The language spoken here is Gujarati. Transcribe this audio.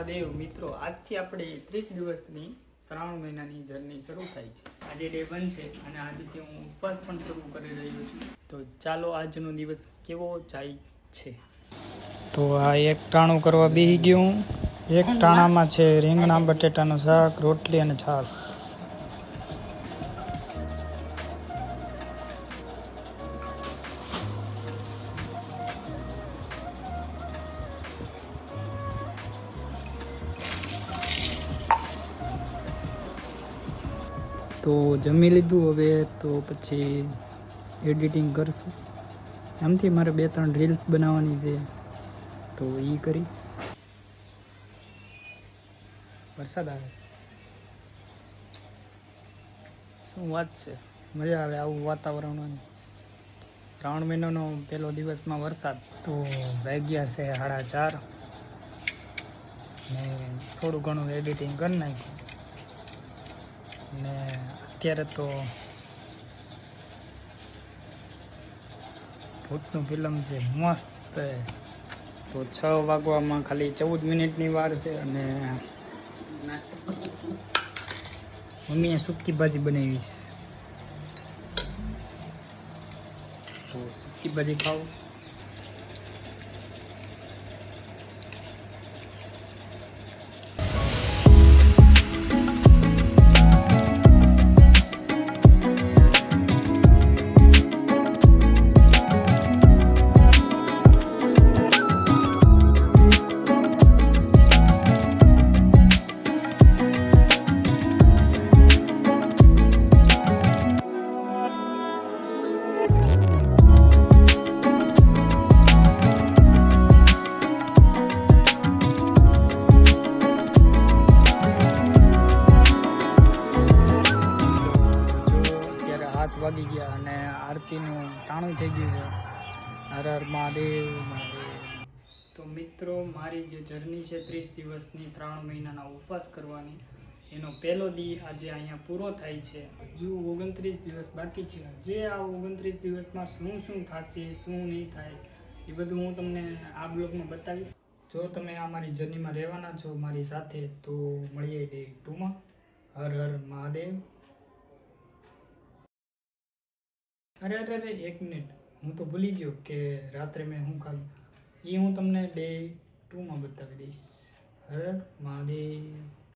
મહાદેવ મિત્રો, આજથી આપણે 30 દિવસની શ્રાવણ મહિનાની જર્ની શરૂ થાય છે. આજે ડે 1 છે અને આજથી હું ઉપવાસ પણ શરૂ કરી રહ્યો છું. તો ચાલો આજનો દિવસ કેવો જાય છે. તો આ એક ટાણું કરવા બેસી ગયું. એક ટાણામાં છે રીંગણા બટેટાનું શાક, રોટલી અને છાશ. તો જમી લીધું, હવે તો પછી એડિટિંગ કરશું. આમથી મારે 2-3 રીલ્સ બનાવવાની છે, તો એ કરી. વરસાદ આવે છે, શું વાત છે, મજા આવે આવું વાતાવરણ. શ્રાવણ મહિનાનો પહેલો દિવસમાં વરસાદ. તો વાગ્યા છે 4:30 ને થોડું ઘણું એડિટિંગ કરી નાખ્યું ને અત્યારે તો ભૂતનું ફિલ્મ છે મસ્ત. તો 6 વાગવામાં ખાલી 14 મિનિટની વાર છે અને મમ્મીએ સૂકી ભાજી બનાવીશ. તો સૂકી ભાજી ખાવું. વાગી ગયા અને આરતીનું ટાણું થઈ ગયું છે. હર હર મહાદેવ મહાદેવ. તો મિત્રો, મારી જે જર્ની છે 30 દિવસની શ્રાવણ મહિનાના ઉપવાસ કરવાની, એનો પહેલો દી આજે અહીંયા પૂરો થાય છે. હજુ 29 દિવસ બાકી છે. જે આ 29 દિવસમાં શું શું થશે, શું નહીં થાય, એ બધું હું તમને આ બ્લોગમાં બતાવીશ. જો તમે આ મારી જર્નીમાં રહેવાના છો મારી સાથે, તો મળીએ ડે 2માં. હર હર મહાદેવ. અરે 1 મિનિટ, હું તો ભૂલી ગયો કે રાત્રે મેં શું ખાધું. એ હું તમને ડે 2માં બતાવી દઈશ. હર મહાદેવ.